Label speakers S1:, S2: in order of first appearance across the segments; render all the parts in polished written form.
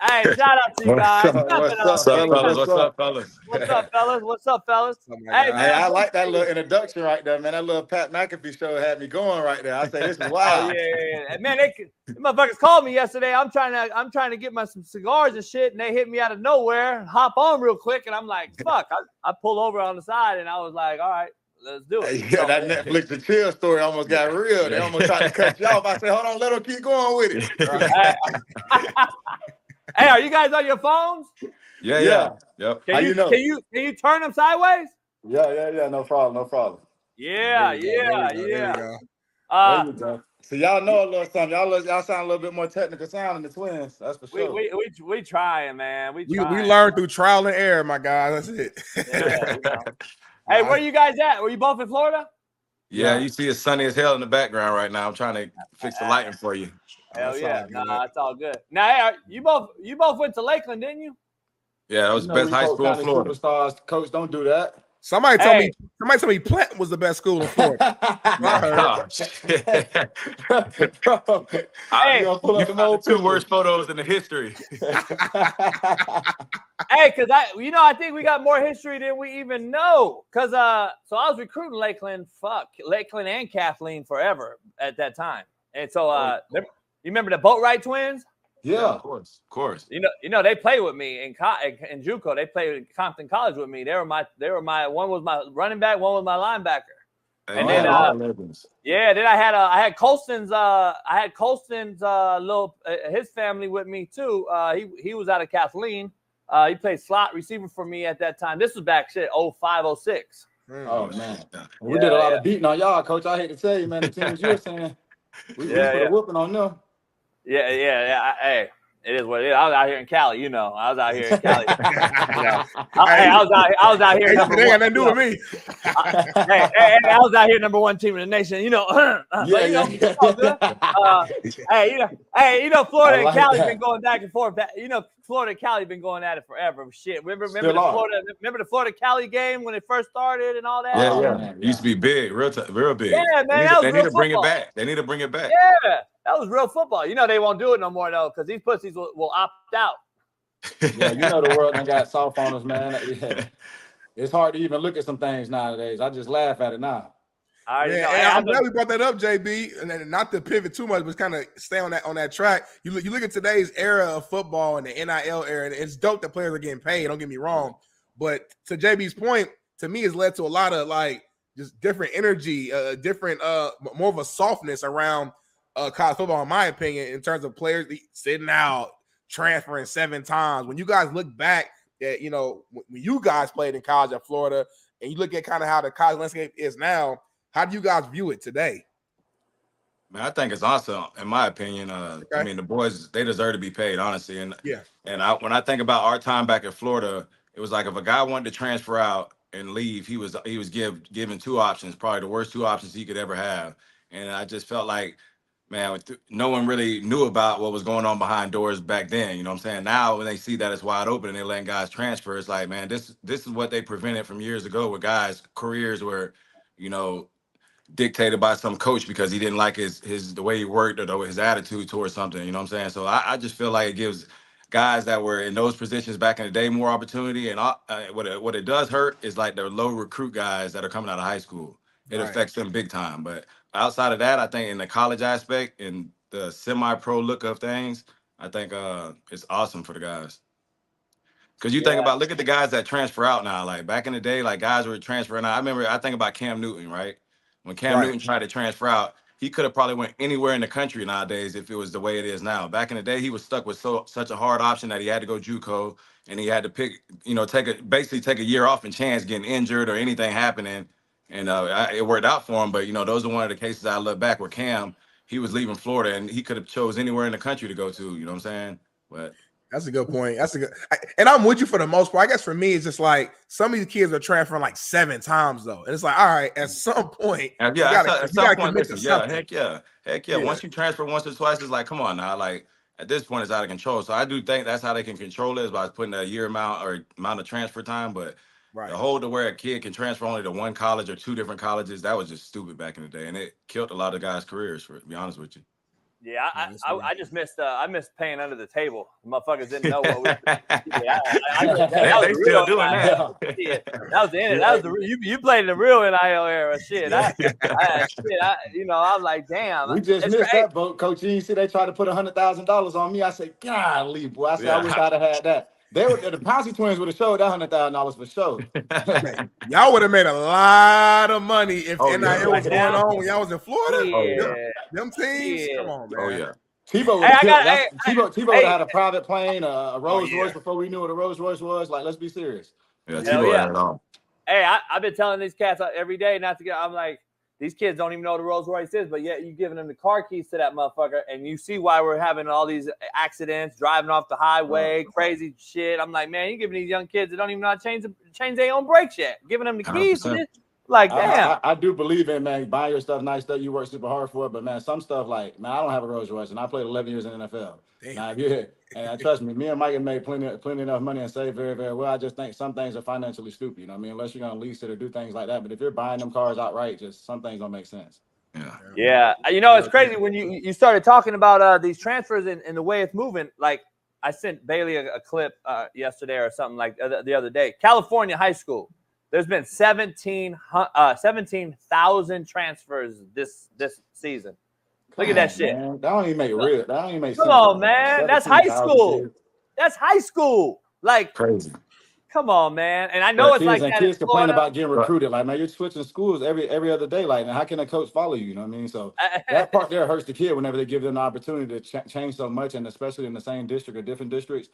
S1: Hey, shout out to you guys.
S2: What's up, fellas?
S1: What's up, fellas? What's up, fellas?
S2: Hey, I like that little introduction right there, man. That little Pat McAfee show had me going right there. I say this is wild.
S1: Yeah. Man, they motherfuckers called me yesterday. I'm trying to get some cigars and shit, and they hit me out of nowhere and hop on real quick, and I'm like, fuck. I pulled over on the side, and I was like, all right. Let's do it.
S2: Yeah, that Netflix and chill story almost got real. They almost tried to cut you off. I said, hold on, let them keep going with it.
S1: Hey, are you guys on your phones?
S2: Yeah. Yep.
S1: Can you turn them sideways?
S2: Yeah. No problem.
S1: Yeah.
S2: There you go. So y'all know a little something. Y'all sound a little bit more technical sound than the Twins. That's for sure.
S1: We trying, man. We
S3: learned through trial and error, my guys. That's it.
S1: Yeah. Hey, where you guys at? Were you both in Florida?
S4: Yeah, you see it's sunny as hell in the background right now. I'm trying to fix the lighting for you.
S1: Hell yeah. It's all good. Now, hey, you both went to Lakeland, didn't you?
S4: Yeah, that was the best high school in Florida.
S2: Superstars, coach, don't do that.
S3: Somebody told me Planet was the best school in Florida.
S4: You got the two worst photos in the history.
S1: Hey, because I think we got more history than we even know. Because so I was recruiting Lakeland and Kathleen forever at that time. And so you remember the boat ride twins?
S4: Yeah, of course.
S1: You know they played with me in JUCO. They played at Compton College with me. They were my one was my running back, one was my linebacker. And then then I had Colston's little his family with me too. He was out of Kathleen. He played slot receiver for me at that time. This was back 05, 06.
S2: Oh man, we did a lot of beating on y'all, coach. I hate to tell you, man, the teams you're saying we put a whooping on them.
S1: Yeah. Hey, it is what it is. I was out here in Cali, I was out here in Cali. I was out here.
S3: They got nothing to do with me.
S1: I was out here number one team in the nation. Florida and Cali been going back and forth. Florida and Cali been going at it forever. Shit, remember the Florida Cali game when it first started and all that.
S4: Yeah. It used to be big, real big.
S1: Yeah, man,
S4: they need to bring it back. They need to bring it back.
S1: Yeah. That was real football. They won't do it no more, though, because these pussies will opt out.
S2: Yeah, the world done got soft on us, man. It's hard to even look at some things nowadays. I just laugh at it now.
S3: I'm glad we brought that up, JB, and not to pivot too much, but kind of stay on that track. You look at today's era of football and the NIL era, and it's dope that players are getting paid. Don't get me wrong, but to JB's point, to me, it's led to a lot of just different energy, different more of a softness around college football, in my opinion, in terms of players sitting out, transferring 7 times. When you guys look back at, when you guys played in college at Florida, and you look at kind of how the college landscape is now, how do you guys view it today?
S4: Man, I think it's awesome, in my opinion. I mean, the boys, they deserve to be paid, honestly. And when I think about our time back in Florida, it was like if a guy wanted to transfer out and leave, he was given 2 options, probably the worst 2 options he could ever have. And I just felt like, man, no one really knew about what was going on behind doors back then. You know what I'm saying? Now, when they see that it's wide open and they're letting guys transfer, it's like, man, this is what they prevented from years ago, where guys' careers were, dictated by some coach because he didn't like the way he worked or his attitude towards something. You know what I'm saying? So I just feel like it gives guys that were in those positions back in the day more opportunity. And what it does hurt is like the low recruit guys that are coming out of high school. It affects them big time. But outside of that, I think in the college aspect and the semi-pro look of things, I think it's awesome for the guys. Because look at the guys that transfer out now. Like back in the day, like guys were transferring out. I think about Cam Newton, right? When Cam Newton tried to transfer out, he could have probably went anywhere in the country nowadays if it was the way it is now. Back in the day, he was stuck with such a hard option that he had to go JUCO, and he had to pick, take a year off and chance getting injured or anything happening. And it worked out for him. But, those are one of the cases I look back where Cam, he was leaving Florida and he could have chose anywhere in the country to go to. You know what I'm saying? But
S3: that's a good point. And I'm with you for the most part. I guess for me, it's just like some of these kids are transferring like 7 times though. And it's like, all right, at some point,
S4: heck yeah. Once you transfer once or twice, it's like, come on now. Like at this point, it's out of control. So I do think that's how they can control it, is by putting a year amount of transfer time. But the whole to where a kid can transfer only to one college or 2 different colleges, that was just stupid back in the day. And it killed a lot of guys' careers, to be honest with you.
S1: Yeah, I just missed I missed paying under the table. Motherfuckers didn't know what we were doing.
S4: They still doing that.
S1: That was the end. That was the you played in the real NIL era. Shit. I was like, damn.
S2: We just missed that boat, Coach. You see, they tried to put $100,000 on me. I said, golly, boy. I said, I wish I'd have had that. The Pouncey twins would have showed that $100,000 for sure.
S3: Y'all would have made a lot of money if NIL was going on when y'all was in Florida. Them teams, come on, man.
S4: Oh yeah.
S2: Tebow would have had a private plane, a Rolls Royce before we knew what a Rolls Royce was. Like, let's be serious.
S4: Yeah, Tebow had it all.
S1: Hey, I've been telling these cats every day not to get. I'm like, these kids don't even know what a Rolls Royce is, but yet you giving them the car keys to that motherfucker, and you see why we're having all these accidents, driving off the highway, crazy shit. I'm like, man, you giving these young kids that don't even know how to change their own brakes yet, giving them the keys. Like, damn.
S2: I do believe in, man, buying your stuff, nice stuff. You work super hard for it, but man, some stuff like, man, I don't have a Rolls Royce, and I played 11 years in the NFL. Now, and trust me, me and Mike have made plenty enough money and saved very, very well. I just think some things are financially stupid. You know what I mean? Unless you're gonna lease it or do things like that. But if you're buying them cars outright, just some things don't make sense.
S1: Yeah. You know, it's crazy when you started talking about these transfers and the way it's moving. Like, I sent Bailey a clip yesterday or something like the other day. California high school. There's been 17,000 transfers this season. Look at that shit.
S2: Man, that don't even make real. That don't even make sense.
S1: Come on, man. That's high school. Kids. That's high school. Like,
S4: crazy.
S1: Come on, man. And I know it's like that.
S2: Kids complain about getting recruited. Like, man, you're switching schools every other day. Like, now how can a coach follow you? You know what I mean? So that part there hurts the kid whenever they give them the opportunity to change so much, and especially in the same district or different districts.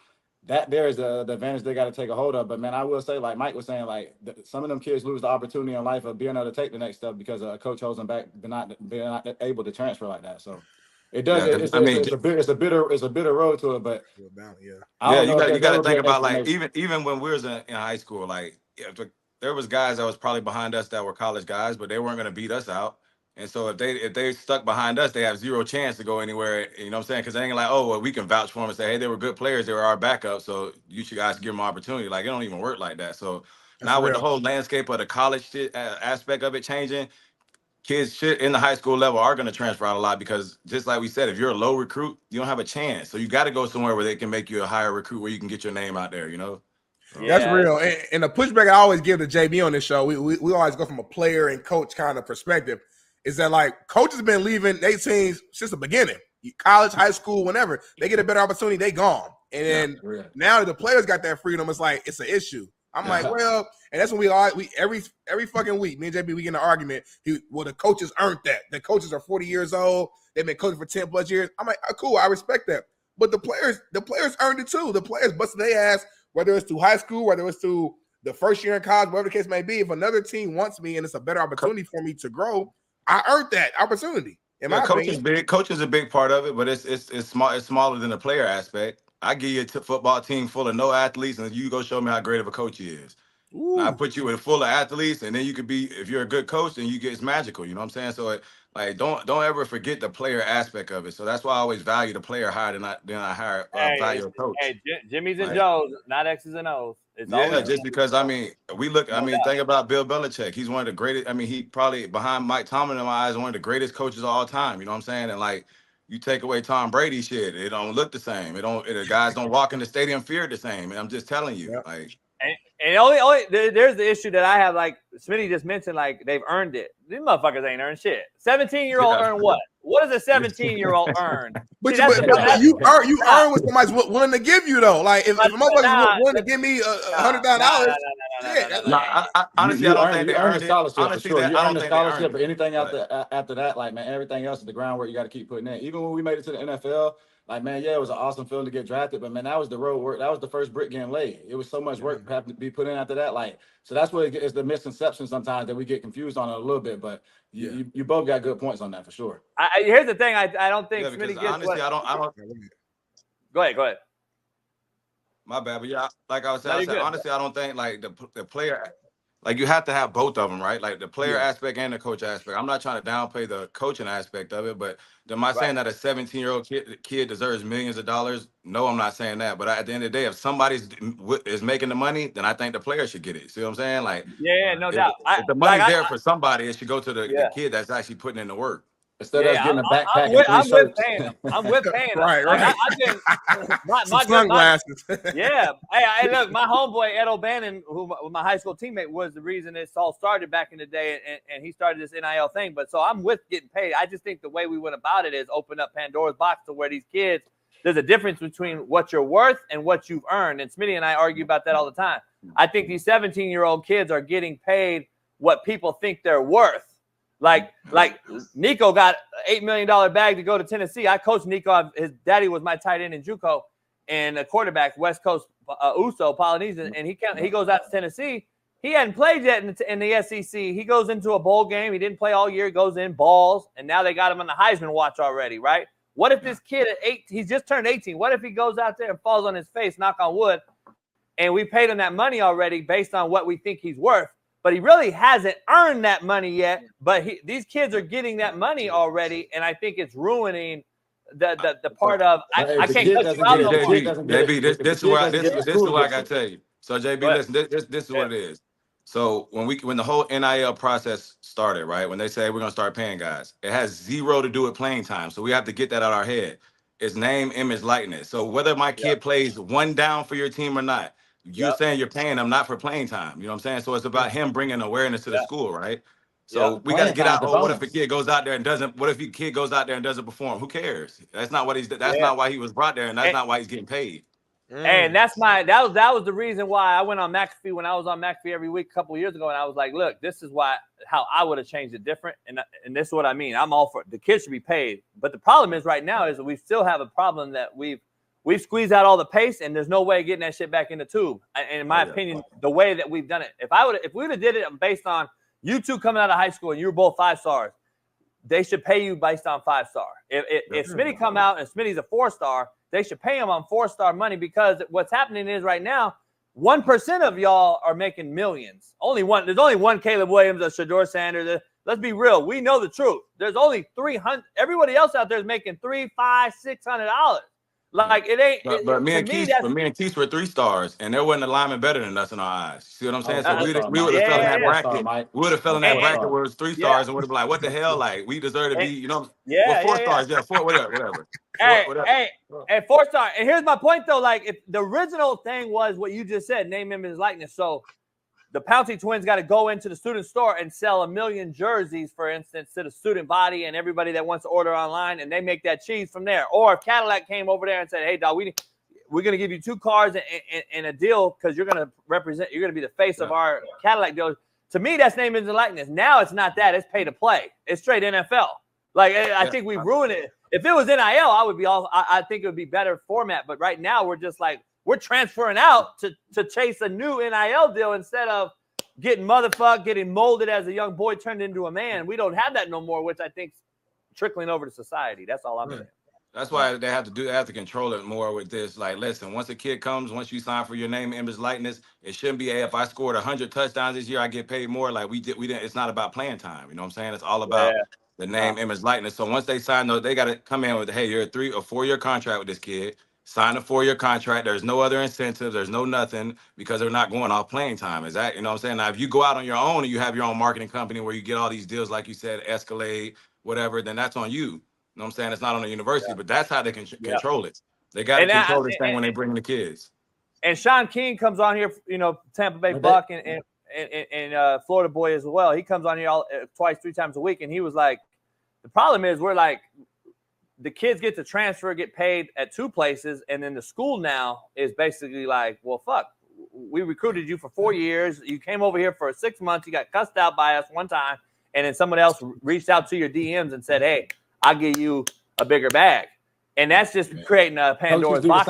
S2: That there is the advantage they got to take a hold of. But man, I will say, like Mike was saying, like some of them kids lose the opportunity in life of being able to take the next step because a coach holds them back, but not able to transfer like that. So it does. Yeah, it's a bitter road to it. But
S4: you got to think about like even when we was in high school, like there was guys that was probably behind us that were college guys, but they weren't going to beat us out. And so if they stuck behind us, they have zero chance to go anywhere. You know what I'm saying? Because they ain't like, oh, well, we can vouch for them and say, hey, they were good players. They were our backup. So you should guys give them opportunity. Like, it don't even work like that. So now with the whole landscape of the college aspect of it changing, kids in the high school level are going to transfer out a lot because just like we said, if you're a low recruit, you don't have a chance. So you got to go somewhere where they can make you a higher recruit where you can get your name out there, you know?
S3: That's real. And the pushback I always give to JB on this show, we always go from a player and coach kind of perspective. Is that like coaches have been leaving their teams since the beginning, college, high school, whenever they get a better opportunity, they gone. And then now that the players got that freedom, it's like it's an issue. I'm like, well, and that's when we every fucking week, me and JB, we get in an argument. The coaches earned that. The coaches are 40 years old. They've been coaching for 10 plus years. I'm like, cool, I respect that. But the players earned it too. The players busted their ass, whether it's through high school, whether it's through the first year in college, whatever the case may be. If another team wants me and it's a better opportunity for me to grow, I earned that opportunity.
S4: Coach is a big part of it, but it's small. It's smaller than the player aspect. I give you a football team full of no athletes, and you go show me how great of a coach he is. I put you with full of athletes, and then you could be, if you're a good coach, then you get it's magical. You know what I'm saying? So don't ever forget the player aspect of it. So that's why I always value the player higher than I value a coach.
S1: Hey, Jimmy's and Joe's, not X's and O's.
S4: Just because think about Bill Belichick. He's one of the greatest. I mean, he probably behind Mike Tomlin in my eyes, one of the greatest coaches of all time. You know what I'm saying? And like, you take away Tom Brady, shit, it don't look the same. The guys don't walk in the stadium feared the same. And I'm just telling you,
S1: And only there's the issue that I have, like Smitty just mentioned, like they've earned it. These motherfuckers ain't earned shit. 17-year-old earn what? What does a 17-year-old earn?
S3: But you earn what somebody's willing to give you though. Like if a motherfucker willing to give me $100,000,
S4: honestly, I don't think they
S2: earn a scholarship. Honestly, you earn a scholarship, but anything after that, like man, everything else is the groundwork you got to keep putting in. Even when we made it to the NFL. Like, man, it was an awesome feeling to get drafted, but, man, that was the road work. That was the first brick getting laid. It was so much work having to be put in after that. Like, so that's what it's the misconception sometimes that we get confused on it a little bit, but you both got good points on that for sure.
S1: Here's the thing. I don't think Smitty gets
S4: honestly, I don't.
S1: Go ahead.
S4: My bad, but like I was saying, honestly, I don't think, like, the player – like, you have to have both of them, right? Like, the player aspect and the coach aspect. I'm not trying to downplay the coaching aspect of it, but am I saying that a 17-year-old kid deserves millions of dollars? No, I'm not saying that. But at the end of the day, if somebody is making the money, then I think the player should get it. See what I'm saying? Like,
S1: no doubt.
S4: If the money's there for somebody, it should go to the kid that's actually putting in the work.
S2: Instead of us getting a backpack and 3
S1: I'm with
S2: shirts.
S1: paying them. I'm with paying them.
S3: Right.
S1: I think
S3: Some sunglasses.
S1: yeah. Hey, look, my homeboy Ed O'Bannon, who my high school teammate, was the reason this all started back in the day, and he started this NIL thing. But so I'm with getting paid. I just think the way we went about it is open up Pandora's box to where these kids, there's a difference between what you're worth and what you've earned. And Smitty and I argue about that all the time. I think these 17-year-old kids are getting paid what people think they're worth. Like Nico got an $8 million bag to go to Tennessee. I coached Nico. His daddy was my tight end in JUCO and a quarterback, West Coast Uso, Polynesian. And he goes out to Tennessee. He hadn't played yet in the SEC. He goes into a bowl game. He didn't play all year. Goes in, balls, and now they got him on the Heisman watch already, right? What if this kid at 8, he's just turned 18. What if he goes out there and falls on his face, knock on wood, and we paid him that money already based on what we think he's worth? But he really hasn't earned that money yet. But these kids are getting that money already, and I think it's ruining the part of I can't cut you out no more.
S4: JB, this is what I got to tell you. So JB, listen, this is what it is. So when the whole NIL process started, right? When they say we're gonna start paying guys, it has zero to do with playing time. So we have to get that out of our head. It's name, image, likeness. So whether my kid plays one down for your team or not, you're saying you're paying them not for playing time. You know what I'm saying? So it's about him bringing awareness to the school, right? So we got to get out. What if a kid goes out there and doesn't? What if a kid goes out there and doesn't perform? Who cares? That's not what he's. That's not why he was brought there, and that's not why he's getting paid.
S1: And that was the reason why I went on McAfee when I was on McAfee every week a couple of years ago, and I was like, look, this is how I would have changed it different, and this is what I mean. I'm all for it. The kids should be paid, but the problem is right now is that we still have a problem that we've squeezed out all the pace, and there's no way of getting that shit back in the tube. And in my opinion, the way that we've done it, if we would have did it based on you two coming out of high school and you were both 5 stars, they should pay you based on 5-star. If Smitty come out and Smitty's a 4-star, they should pay him on 4-star money, because what's happening is right now, 1% of y'all are making millions. There's only one Caleb Williams, a Shedeur Sanders. Let's be real. We know the truth. There's only 300. Everybody else out there is making $300, $500, $600. Like it ain't.
S4: But me and Keith were 3 stars, and there wasn't a lineman better than us in our eyes. See what I'm saying? So we would have fell in that bracket. We would have fell in that bracket where it was 3 stars, and would have been like, "What the hell? Like we deserve to be, you know?" 4 stars, 4, whatever.
S1: Hey, 4-star. And here's my point though. Like if the original thing was what you just said, name, image, likeness. So the Pouncey twins got to go into the student store and sell 1 million jerseys, for instance, to the student body and everybody that wants to order online, and they make that cheese from there. Or if Cadillac came over there and said, "Hey, dog, we're going to give you 2 cars and a deal because you're going to be the face of our Cadillac deal." To me, that's name, image, and likeness. Now it's not that; it's pay to play. It's straight NFL. Like I think we've ruined it. If it was NIL, I think it would be better format. But right now, we're just like, we're transferring out to chase a new NIL deal instead of getting molded as a young boy turned into a man. We don't have that no more, which I think's trickling over to society. That's all I'm saying.
S4: That's why they have to control it more with this. Like, listen, once a kid comes, once you sign for your name, image, likeness, it shouldn't be, hey, if I scored 100 touchdowns this year, I get paid more. Like we didn't. It's not about playing time. You know what I'm saying? It's all about the name, image, likeness. So once they sign those, they got to come in with, hey, you're a 3 or 4 year contract with this kid. Sign a 4-year contract. There's no other incentives. There's no nothing, because they're not going off playing time. Is that, you know what I'm saying? Now, if you go out on your own and you have your own marketing company where you get all these deals, like you said, Escalade, whatever, then that's on you. You know what I'm saying? It's not on the university, but that's how they can control it. They got to control this thing when they bring in the kids.
S1: And Shaun King comes on here, Tampa Bay Buck and Florida boy as well. He comes on here twice, 3 times a week, and he was like, the problem is we're like, the kids get to transfer, get paid at 2 places, and then the school now is basically like, well, fuck, we recruited you for 4 years. You came over here for 6 months. You got cussed out by us one time, and then someone else reached out to your DMs and said, hey, I'll give you a bigger bag. And that's just creating a Pandora's box.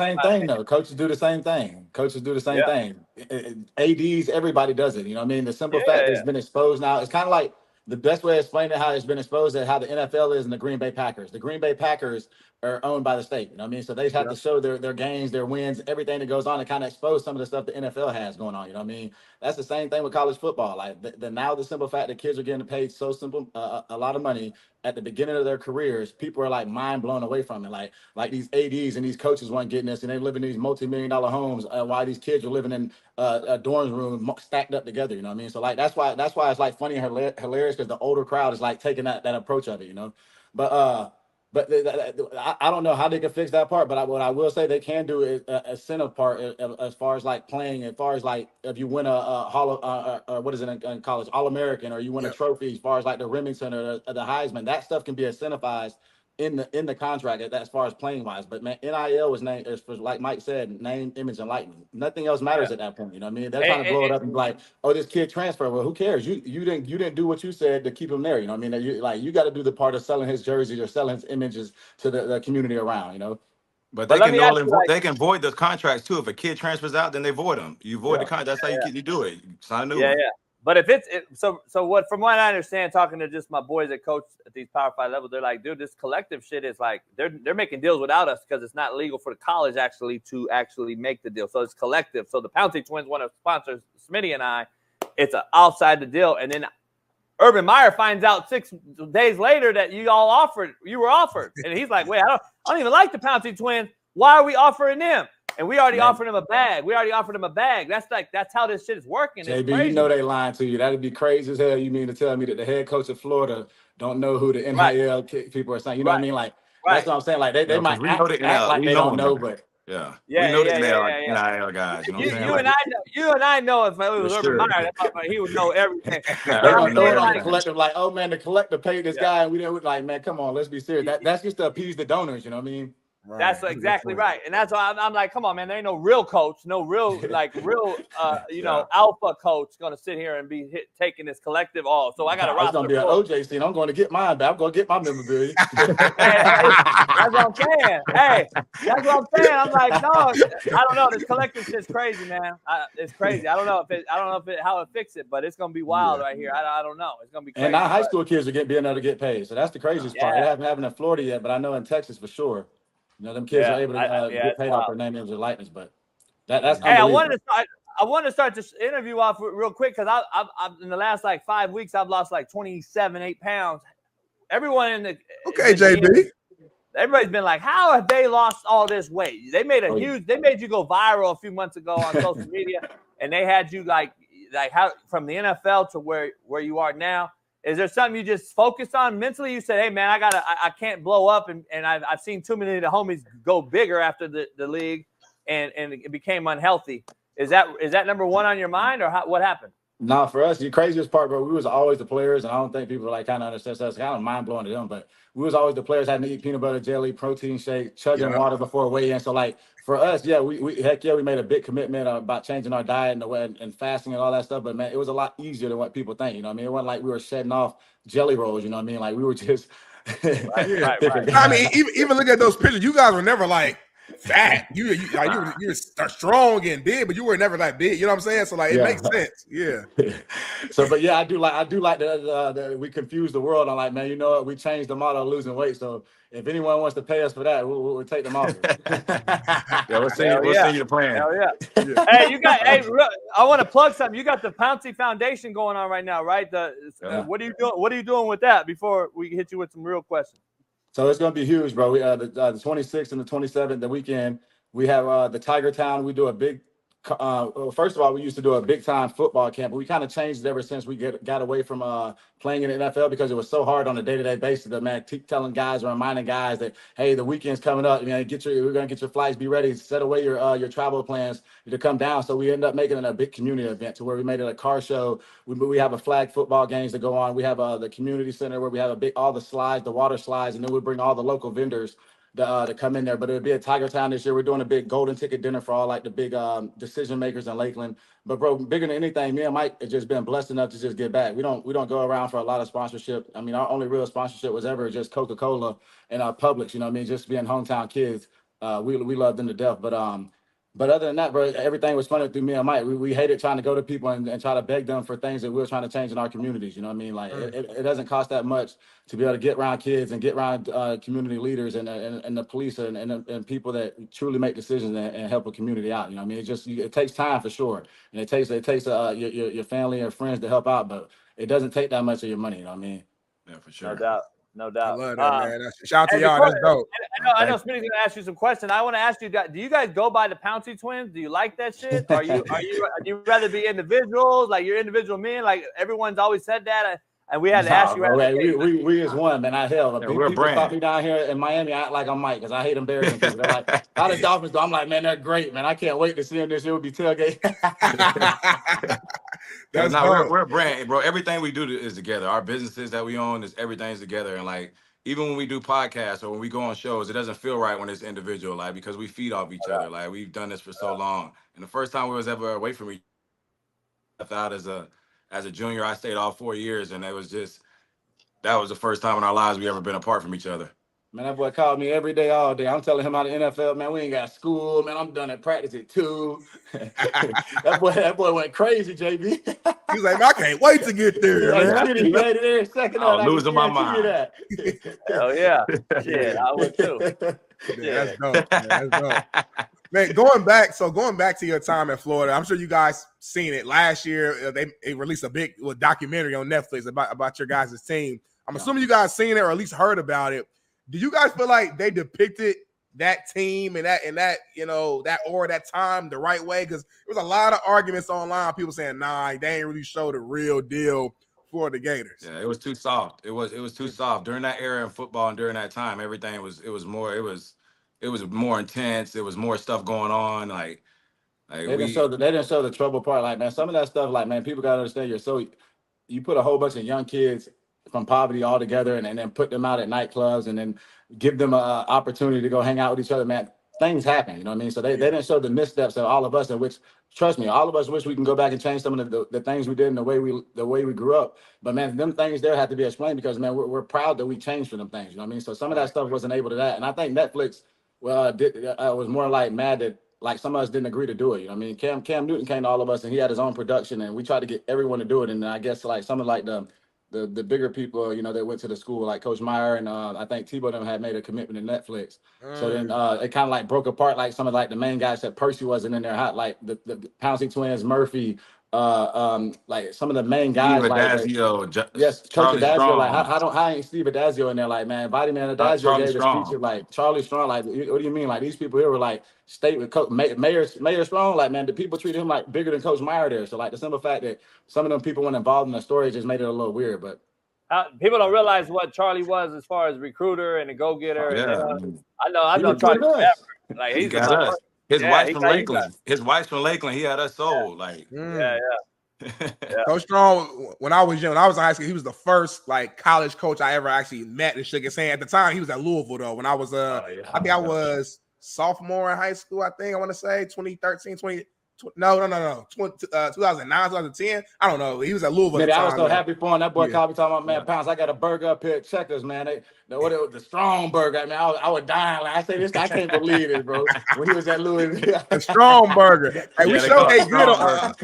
S2: Coaches do the same thing. Coaches do the same thing. ADs, everybody does it. You know what I mean? The simple fact it's been exposed now. It's kind of like, the best way to explain it, how it's been exposed, is how the NFL is and the Green Bay Packers. The Green Bay Packers are owned by the state. You know what I mean? So they have to show their gains, their wins, everything that goes on, to kind of expose some of the stuff the NFL has going on. You know what I mean? That's the same thing with college football. Like now the simple fact that kids are getting paid so simple, a lot of money at the beginning of their careers, people are like mind blown away from it. Like these ADs and these coaches weren't getting this, and they live in these multi-million-dollar homes while these kids are living in a dorm room stacked up together. You know what I mean? So like that's why it's like funny and hilarious, because the older crowd is like taking that approach of it. You know. But I don't know how they can fix that part. But what I will say they can do is a incentive part as far as like playing, as far as like if you win a what is it in college, All-American, or you win a trophy, as far as like the Remington or the Heisman, that stuff can be incentivized in the contract as far as playing wise. But man, NIL was named, like Mike said, name, image, and likeness. Nothing else matters at that point. You know what I mean? They're trying to blow it up and be like, oh, this kid transferred. Well, who cares? You didn't do what you said to keep him there. You know what I mean? You got to do the part of selling his jerseys or selling his images to the community around. You know.
S4: But they can void those contracts too. If a kid transfers out, then they void them. You void the contract. That's how you do it. You sign a new one.
S1: Yeah. But if so what, from what I understand, talking to just my boys that coach at these Power 5 levels, they're like, dude, this collective shit is like they're making deals without us because it's not legal for the college to actually make the deal. So it's collective. So the Pouncey twins want to sponsor Smitty and I. It's outside the deal, and then Urban Meyer finds out 6 days later that you were offered, and he's like, wait, I don't even like the Pouncey twins. Why are we offering them? And we already offered him a bag. That's how this shit is working.
S2: JB, you know they lying to you. That'd be crazy as hell. You mean to tell me that the head coach of Florida don't know who the NIL people are saying? You know what I mean? Like that's what I'm saying. Like they might act like they don't know, but
S4: we know the NIL guys. You know what I'm saying?
S1: You and I know if it was Urban Meyer, he would know everything.
S2: They're gonna throw it on the collective, like, oh man, the collective paid this guy, and we didn't like, man, come on, let's be serious. That's just to appease the donors. You know what I mean?
S1: Right. That's exactly right. And that's why I'm like, come on, man, there ain't no real coach, alpha coach going to sit here and be taking this collective off. So I got to roster.
S2: It's going to be an OJ scene. I'm going to get mine back. I'm going to get my memorabilia.
S1: That's what I'm saying. Hey, that's what I'm saying. I'm like, no, I don't know. This collective shit's crazy, man. It's crazy. I don't know how it fix it, but it's going to be wild right here. I don't know. It's going to be crazy.
S2: And now high school kids are being able to get paid. So that's the craziest part. It hasn't happened in Florida yet, but I know in Texas for sure. You know, them kids are able to get paid off their name, image, and likeness, but that's
S1: I wanted to start this interview off real quick because I've in the last like 5 weeks I've lost like 8 pounds. Everyone in the
S3: JB,
S1: everybody's been like, how have they lost all this weight? They made they made you go viral a few months ago on social media, and they had you like how from the NFL to where you are now. Is there something you just focused on mentally? You said, hey, man, I can't blow up. And I've seen too many of the homies go bigger after the league and it became unhealthy. Is that number one on your mind or what happened?
S2: Nah, for us, the craziest part, bro, we was always the players. And I don't think people like kind of understand that's kind of mind blowing to them. But we was always the players having to eat peanut butter jelly, protein shake, chugging water before weigh-in. So like for us, we made a big commitment about changing our diet and fasting and all that stuff. But man, it was a lot easier than what people think. You know what I mean? It wasn't like we were shedding off jelly rolls. You know what I mean? Like we were just.
S1: Right.
S3: I mean, even look at those pictures. You guys were never like fat. You were strong and big, but you were never that big. You know what I'm saying? So like it makes sense. Yeah.
S2: So, but yeah, I do like that we confuse the world. I'm like, man, you know what? We changed the model of losing weight. So if anyone wants to pay us for that, we'll take them off.
S4: We'll see your plan.
S1: Hell yeah. Hey, I want to plug something. You got the Pouncey Foundation going on right now, right? What are you doing? What are you doing with that before we hit you with some real questions?
S2: So it's going to be huge, bro. We the 26th and the 27th, the weekend, we have the Tiger Town. We do a big first of all, we used to do a big time football camp, but we kind of changed it ever since we got away from playing in the NFL because it was so hard on a day-to-day basis. That man, keep telling guys or reminding guys that, hey, the weekend's coming up. You know, we're gonna get your flights, be ready, set away your travel plans to come down. So we end up making it a big community event to where we made it a car show. We have a flag football games that go on. We have the community center where we have all the slides, the water slides, and then we bring all the local vendors to come in there. But it'll be at Tiger Town this year. We're doing a big golden ticket dinner for all like the big decision makers in Lakeland. But bro, bigger than anything, me and Mike have just been blessed enough to just give back. We don't go around for a lot of sponsorship. I mean, our only real sponsorship was ever just Coca-Cola and our Publix, you know what I mean? Just being hometown kids. We love them to death. But other than that, bro, everything was funded through me and Mike. We hated trying to go to people and try to beg them for things that we were trying to change in our communities. You know what I mean? Like it doesn't cost that much to be able to get around kids and get around community leaders and the police and people that truly make decisions and help a community out. You know what I mean? It takes time for sure. And it takes your family and friends to help out, but it doesn't take that much of your money. You know what I mean?
S4: Yeah, for sure.
S1: No doubt.
S3: I love that, man. Shout out to y'all. That's dope.
S1: I know Smitty's gonna ask you some questions. I want to ask you guys, do you guys go by the Pouncey twins? Do you like that shit? Do you rather be individuals, like you're individual men? Like everyone's always said that. and we had to ask you.
S2: We is one, man. People
S4: brand.
S2: stop me down here in Miami, act like I'm Mike, because I hate embarrassing people. They're like, how the Dolphins do? I'm like, man, they're great, man. I can't wait to see them this year. It would be tailgate.
S4: We're a brand, bro. Everything we do is together. Our businesses that we own, everything's together. And like, even when we do podcasts or when we go on shows, it doesn't feel right when it's individual, like, because we feed off each other. Like, we've done this for so long. And the first time we was ever away from each other, out as a junior, I stayed all 4 years, and that was the first time in our lives we ever been apart from each other.
S2: Man, that boy called me every day, all day. I'm telling him about the NFL, man. We ain't got school, man. I'm done at practice at 2. that boy went crazy, JB.
S3: He's like, man, I can't wait to get there.
S2: Man. He's ready there second.
S4: I'm losing my mind.
S1: Hell yeah. Shit, I would too.
S3: That's dope. Man, that's dope. Man, going back to your time at Florida, I'm sure you guys seen it last year. They released a big documentary on Netflix about your guys' team. I'm assuming you guys seen it or at least heard about it. Do you guys feel like they depicted that team and that that time the right way? Because there was a lot of arguments online, people saying, nah, they ain't really show the real deal for the Gators.
S4: Yeah, it was too soft. It was too soft during that era in football, and during that time, everything was more intense. There was more stuff going on. They didn't show the trouble part. Like, man, some of that stuff, like, man, people gotta understand you put a whole bunch of young kids from poverty all together and then put them out at nightclubs and then give them an opportunity to go hang out with each other, man. Things happen, you know what I mean? So they didn't show the missteps of all of us, in which, trust me, all of us wish we can go back and change some of the things we did and the way we grew up. But man, them things there have to be explained because, man, we're proud that we changed for them things, you know what I mean? So some of that stuff wasn't able to that. And I think Netflix was more like mad that like some of us didn't agree to do it, you know what I mean? Cam Newton came to all of us and he had his own production and we tried to get everyone to do it. And I guess like some of like the bigger people, you know, that went to the school, like Coach Meyer and I think Tebow them had made a commitment to Netflix. So then it kind of like broke apart. Like some of like the main guys said Percy wasn't in there, hot like the Pouncey twins, Murphy, like some of the main guys, Steve
S2: like Coach Adazio, like how ain't Steve Adazio in there? Like, man, Body Man Adazio gave a speech, like Charlie Strong, like what do you mean? Like these people here were like state with Coach Mayor Strong, like, man, the people treated him like bigger than Coach Meyer there. So like the simple fact that some of them people weren't involved in the story just made it a little weird. But
S1: people don't realize what Charlie was as far as recruiter and a go-getter. I know Charlie forever. Like
S4: he got us. His wife's from Lakeland. His wife's from Lakeland. He had us sold. Like,
S1: yeah.
S3: Coach Strong, when I was young, when I was in high school, he was the first like college coach I ever actually met and shook his hand. At the time, he was at Louisville though. When I was I think I was sophomore in high school. I want to say 2013, 2009, 2010. I don't know. He was at Louisville.
S2: Man, I was so happy for him. That boy called me talking about, man, Pounce, I got a burger up here at Checkers, man. The strong burger. I mean, I was dying. Like I say, I can't believe it, bro. When he was at Louisville,
S3: the strong burger. Hey, we sure ate good on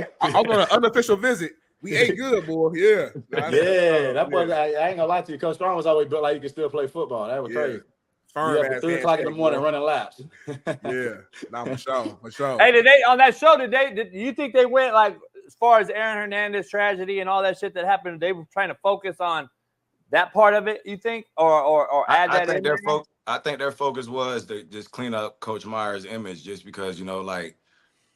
S3: an unofficial visit. We ate good, boy. Yeah.
S2: That boy. I ain't gonna lie to you. Coach Strong was always built like he could still play football. That was crazy. At 3 o'clock in the morning running laps.
S3: For sure.
S1: Hey, on that show today, did you think they went like as far as Aaron Hernandez tragedy and all that shit that happened? They were trying to focus on that part of it, you think, or add that?
S4: I think their focus was to just clean up Coach Meyer's image, just because, you know, like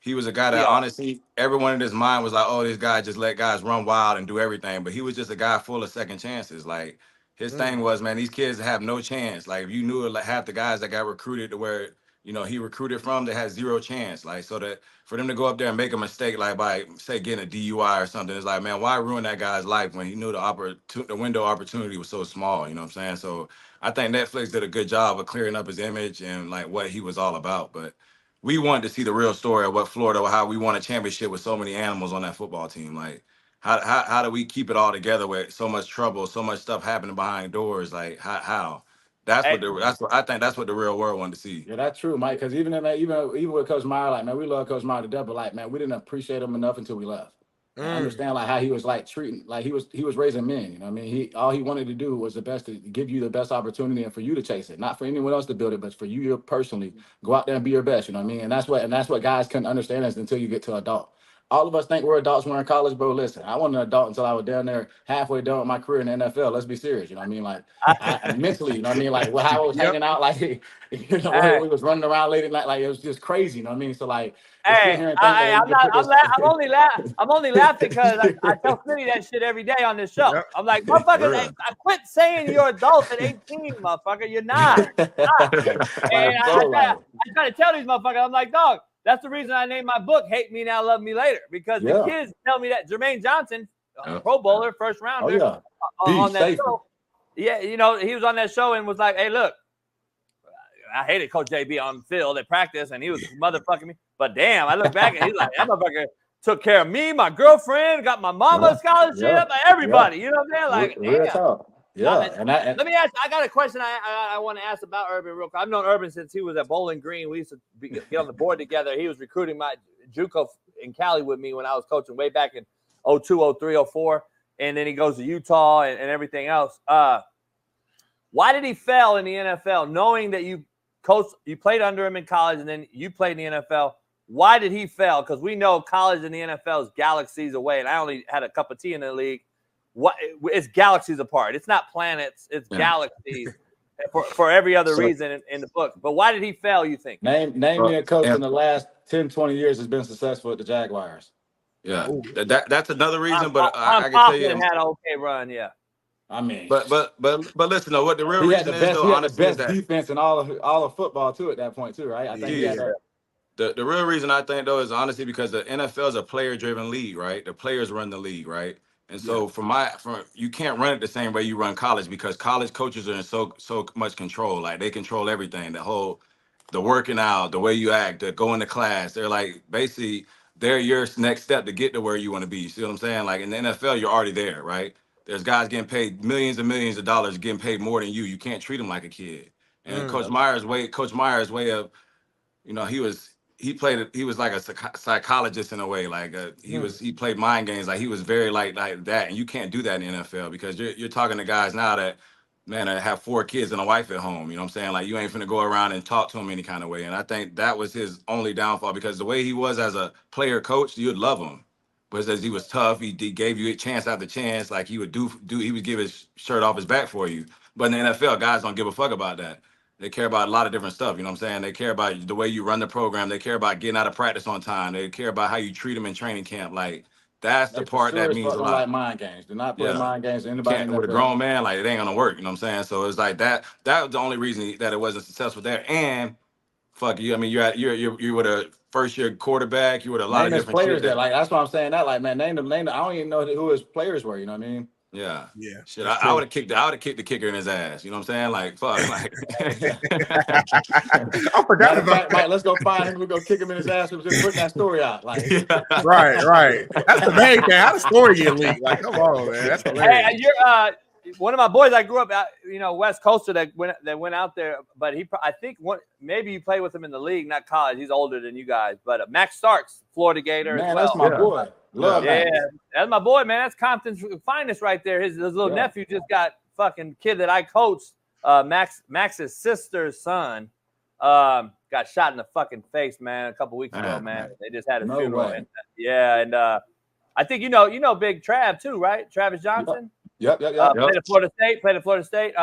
S4: he was a guy that honestly everyone in his mind was like, oh, this guy just let guys run wild and do everything, but he was just a guy full of second chances, like. His thing was, man, these kids have no chance. Like, if you knew it, like half the guys that got recruited to where, you know, he recruited from, they had zero chance. Like, so that for them to go up there and make a mistake, like by, say, getting a DUI or something, it's like, man, why ruin that guy's life when he knew the window opportunity was so small, you know what I'm saying? So I think Netflix did a good job of clearing up his image and, like, what he was all about. But we wanted to see the real story of what Florida, how we won a championship with so many animals on that football team. Like, how do we keep it all together with so much trouble, so much stuff happening behind doors? Like how? I think that's what the real world wanted to see.
S2: Yeah, that's true, Mike. Because even with Coach Meyer, like, man, we love Coach Meyer to death, but like, man, we didn't appreciate him enough until we left. I understand like how he was like treating, like he was raising men. You know what I mean? All he wanted to do was the best to give you the best opportunity and for you to chase it, not for anyone else to build it, but for you personally go out there and be your best. You know what I mean? And that's what guys couldn't understand until you get to adult. all of us think we're adults when we're in college, bro. Listen, I wasn't an adult until I was down there halfway done with my career in the NFL. Let's be serious. You know what I mean? Like, I mentally, you know what I mean? Like, how I was hanging out, like, you know, we was running around late at night. Like, it was just crazy. You know what I mean? So, like, to sit here and think that we can put this.
S1: I'm only laughing because I tell Smitty that shit every day on this show. I'm like, motherfucker, I quit saying you're adult at 18, motherfucker. You're not. And I try to tell these motherfuckers, I'm like, dog, that's the reason I named my book "Hate Me Now, Love Me Later," because the kids tell me that. Jermaine Johnson, Pro Bowler, first rounder, on that show. Yeah, you know, he was on that show and was like, "Hey, look, I hated Coach JB on the field at practice, and he was motherfucking me. But damn, I look back and he's like, that motherfucker took care of me, my girlfriend, got my mama scholarship, everybody. You know what I'm saying? Like, damn. Let me ask. I got a question I want to ask about Urban real quick. I've known Urban since he was at Bowling Green. We used to get on the board together. He was recruiting my JUCO in Cali with me when I was coaching way back in 02, 03, 04. And then he goes to Utah and everything else. Why did he fail in the NFL, knowing that you played under him in college and then you played in the NFL? Why did he fail? Because we know college and the NFL is galaxies away, and I only had a cup of tea in the league. It's galaxies apart. It's not planets. It's galaxies for every other reason in the book. But why did he fail, you think?
S2: Name me a coach in the last 10, 20 years has been successful at the Jaguars.
S4: Yeah, that's another reason. But I can tell you,
S1: had an okay run. Yeah,
S2: I mean,
S4: but listen though, what the real reason is though, honestly,
S2: is that the best defense in all of football too at that point too, right? I think he had that.
S4: The real reason I think though is honestly because the NFL is a player-driven league, right? The players run the league, right? And so you can't run it the same way you run college, because college coaches are in so much control. Like, they control everything, the working out, the way you act, the going to class. They're like, basically, they're your next step to get to where you want to be. You see what I'm saying? Like, in the NFL, you're already there, right? There's guys getting paid millions and millions of dollars, getting paid more than you. You can't treat them like a kid. And Coach Meyer's way of, you know, he was like a psychologist in a way. Like, he played mind games. Like, he was very like that. And you can't do that in the NFL, because you're talking to guys now that have 4 kids and a wife at home. You know what I'm saying? Like, you ain't finna go around and talk to him any kind of way. And I think that was his only downfall, because the way he was as a player coach, you'd love him. But as he was tough, he gave you a chance after chance. Like, he would he would give his shirt off his back for you. But in the NFL, guys don't give a fuck about that. They care about a lot of different stuff. You know what I'm saying? They care about the way you run the program. They care about getting out of practice on time. They care about how you treat them in training camp. Like, that's the part that means a lot.
S2: Like mind games. Do not play mind games with anybody.
S4: With a grown man, like, it ain't gonna work. You know what I'm saying? So it's like that. That was the only reason that it wasn't successful there. And fuck you. I mean, you're with a first-year quarterback. You with a lot of different
S2: players there. Like, that's why I'm saying that. Like, man, name them. I don't even know who his players were. You know what I mean?
S4: Yeah. Shit, I would have kicked the kicker in his ass. You know what I'm saying? Like, fuck. Like,
S3: I forgot about that.
S2: Right, let's go find him. We'll go kick him in his ass. We're just putting that story out. Like,
S3: right. That's the main thing. How the story get leaked? Like, come on, man. That's hilarious.
S1: Hey, you're one of my boys. I grew up out, West Coaster that went out there, but I think maybe you played with him in the league, not college. He's older than you guys, but Max Starks, Florida Gator.
S2: Man,
S1: as well.
S2: That's my boy. Love
S1: that's my boy, man. That's Compton's finest right there. His little nephew just got fucking kid that I coached. Max's sister's son got shot in the fucking face, man, a couple weeks ago, man. They just had a funeral. And, and I think you know Big Trav too, right? Travis Johnson.
S2: Yep.
S1: Played at Florida State.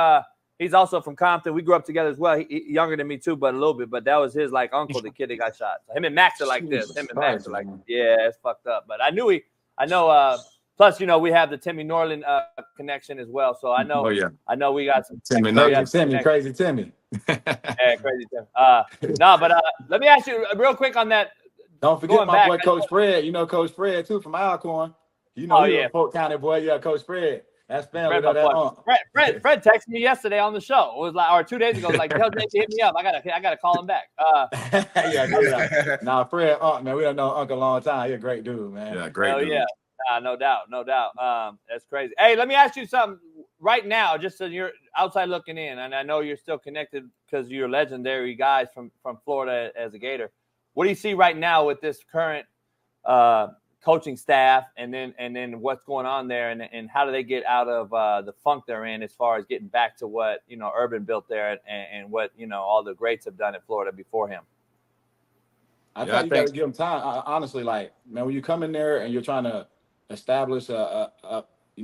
S1: He's also from Compton. We grew up together as well. He younger than me too, but a little bit. But that was his like uncle, the kid that got shot. So him and Max are like this. Him and Max are like, it's fucked up. But I know. Plus, we have the Timmy Norland connection as well. So I know. I know we got some
S2: Timmy, crazy Timmy.
S1: Yeah, crazy Timmy. Let me ask you real quick on that.
S2: Don't forget my boy Coach Fred. You know Coach Fred too from Alcorn. He's a Polk County boy. Yeah, Coach Fred. That's family.
S1: Fred texted me yesterday on the show. It was like, or 2 days ago. It was like, tell Jake to hit me up. I gotta call him back.
S2: Nah, Fred, man, we don't know Uncle a long time. He's a great dude, man.
S4: Yeah, great dude.
S1: Yeah, no doubt. That's crazy. Hey, let me ask you something right now, just so you're outside looking in, and I know you're still connected because you're legendary guys from Florida as a Gator. What do you see right now with this current coaching staff, and then what's going on there, and how do they get out of the funk they're in as far as getting back to what Urban built there and what all the greats have done in Florida before him?
S2: I think you got to give them time. Honestly, like, man, when you come in there and you're trying to establish an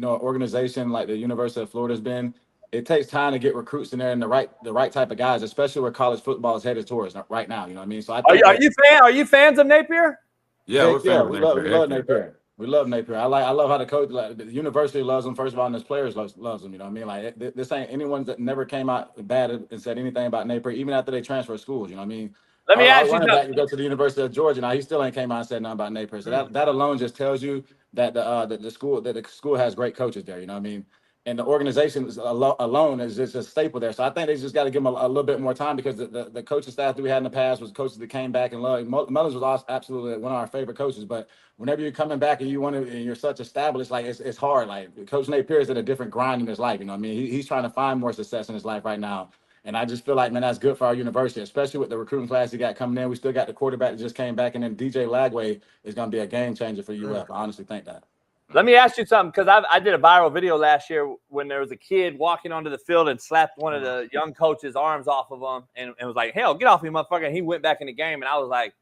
S2: organization like the University of Florida's been, it takes time to get recruits in there and the right type of guys, especially where college football is headed towards right now. You know what I mean? So I think
S1: are you fans of Napier?
S2: Yeah, we love Napier. We love Napier. I love how the coach, like, the university loves him first of all, and his players loves him. You know what I mean? Like, this ain't anyone that never came out bad and said anything about Napier, even after they transfer schools. You know what I mean?
S1: Let me ask you
S2: something. You go to the University of Georgia now, he still ain't came out and said nothing about Napier. So that alone just tells you that the school has great coaches there. You know what I mean? And the organization alone is just a staple there. So I think they just got to give them a little bit more time, because the coaching staff that we had in the past was coaches that came back and loved. Mullins was absolutely one of our favorite coaches. But whenever you're coming back and you're such established, like, it's hard. Like, Coach Napier is in a different grind in his life. You know what I mean? He's trying to find more success in his life right now. And I just feel like, man, that's good for our university, especially with the recruiting class he got coming in. We still got the quarterback that just came back, and then DJ Lagway is going to be a game changer for UF. I honestly think that.
S1: Let me ask you something, because I did a viral video last year when there was a kid walking onto the field and slapped one of the young coach's arms off of him and was like, "Hell, get off me, motherfucker!" And he went back in the game, and I was like,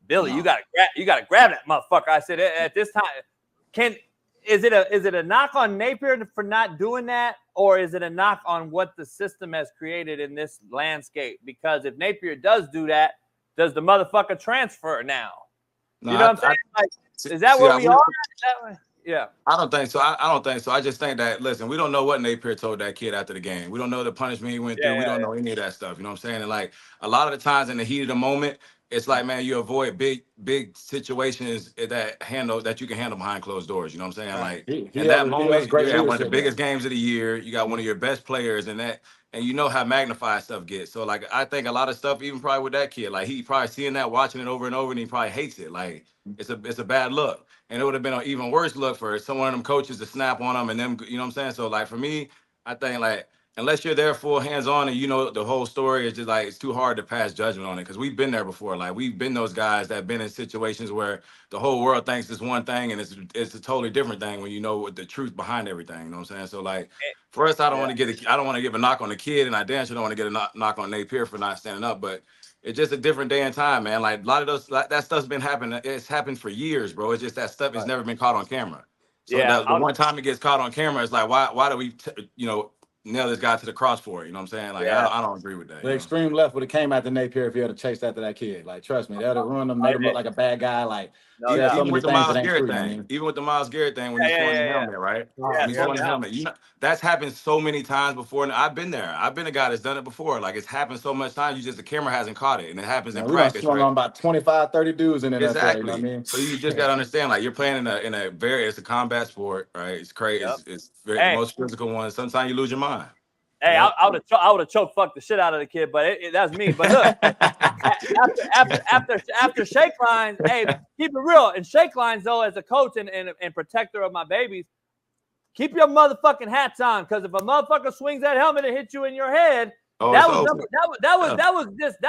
S1: "Billy, you gotta grab that motherfucker." I said, at this time, is it a knock on Napier for not doing that, or is it a knock on what the system has created in this landscape? Because if Napier does do that, does the motherfucker transfer now? No, you know what I'm saying? Like, is that where we are? Yeah.
S4: I don't think so. I don't think so. I just think that, listen, we don't know what Napier told that kid after the game. We don't know the punishment he went through. We don't know any of that stuff. You know what I'm saying? And, like, a lot of the times in the heat of the moment, it's like, man, you avoid big situations that you can handle behind closed doors. You know what I'm saying? Like, in that moment, you got one of the biggest games of the year. You got one of your best players and you know how magnified stuff gets. So, like, I think a lot of stuff, even probably with that kid, like, he probably seeing that, watching it over and over, and he probably hates it. Like, it's a bad look. And it would have been an even worse look for someone of them coaches to snap on them and them, you know what I'm saying? So, like, for me, I think, like, unless you're there full hands-on and you know the whole story, it's just like, it's too hard to pass judgment on it, because we've been there before. Like, we've been those guys that have been in situations where the whole world thinks it's one thing and it's a totally different thing when you know what the truth behind everything. You know what I'm saying? So, like, for us, I don't want to give a knock on the kid, and I damn sure don't want to get a knock on Napier for not standing up, but it's just a different day and time, man. Like, a lot of that stuff's been happening. It's happened for years, bro. It's just that stuff has never been caught on camera. So the one time it gets caught on camera, it's like, why do we, nail this guy to the cross for it? You know what I'm saying? Like, I don't agree with that.
S2: The extreme left would have came after Napier if he had chased after that kid. Like, trust me, that would have ruined him, made him look like a bad guy. Like,
S4: even with the Miles Garrett thing, when he's throwing the helmet, right? He's throwing the helmet. That's happened so many times before, and I've been there. I've been a guy that's done it before. Like, it's happened so much times, the camera hasn't caught it, and it happens in practice.
S2: Right? On about 25, 30 dudes in the NFL, you know what I mean?
S4: So you just gotta understand, like, you're playing it's a combat sport, right? It's crazy. It's the most physical one. Sometimes you lose your mind.
S1: Hey, I would have choke fucked the shit out of the kid, but that's me. But look, after shake lines, hey, keep it real. And shake lines, though, as a coach and protector of my babies, keep your motherfucking hats on, because if a motherfucker swings that helmet and hits you in your head, that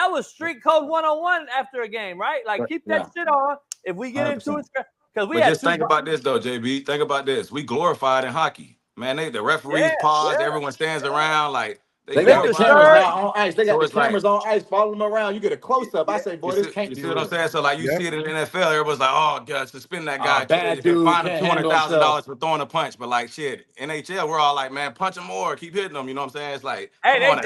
S1: was street code 101 after a game, right? Like, keep that shit on. If we get 100%. Into it, because just
S4: think about this though, JB. Think about this. We glorified in hockey. Man, the referees pause, everyone stands around, like,
S2: they got the cameras now on ice. They got the cameras on ice, following them around. You get a close up. I say, boy, this can't be.
S4: You see what I'm saying? So, like, you see it in the NFL, everyone's like, oh god, suspend that guy.
S2: Bad dude.
S4: Fine him $200,000 for throwing a punch. But, like, shit, NHL, we're all like, man, punch him more, keep hitting them. You know what I'm saying? It's like,
S1: hey,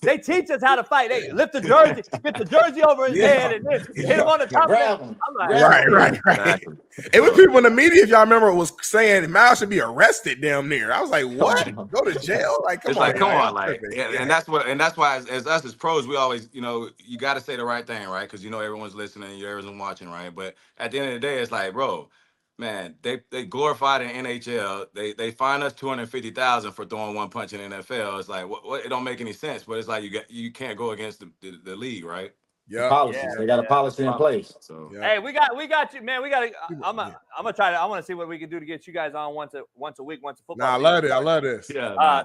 S1: they teach us how to fight. They lift the jersey, get the jersey over his head, and then hit him on the top of him. I'm like,
S3: right. It was people in the media, if y'all remember, was saying Miles should be arrested damn near. I was like, what? Go to jail? Like, come on,
S4: like, and that's why as us as pros, we always, you got to say the right thing, right? Because everyone's listening, everyone's watching, right? But at the end of the day, it's like, bro, man, they glorified in NHL. They fine us $250,000 for throwing one punch in the NFL. It's like, what? It don't make any sense. But it's like you can't go against the league, right?
S2: Yeah, policies. They got a policy in place. So
S1: hey, we got you, man. We got to. I'm gonna try to. I want to see what we can do to get you guys on once a week, once a football.
S3: I love it. I love this.
S1: Yeah.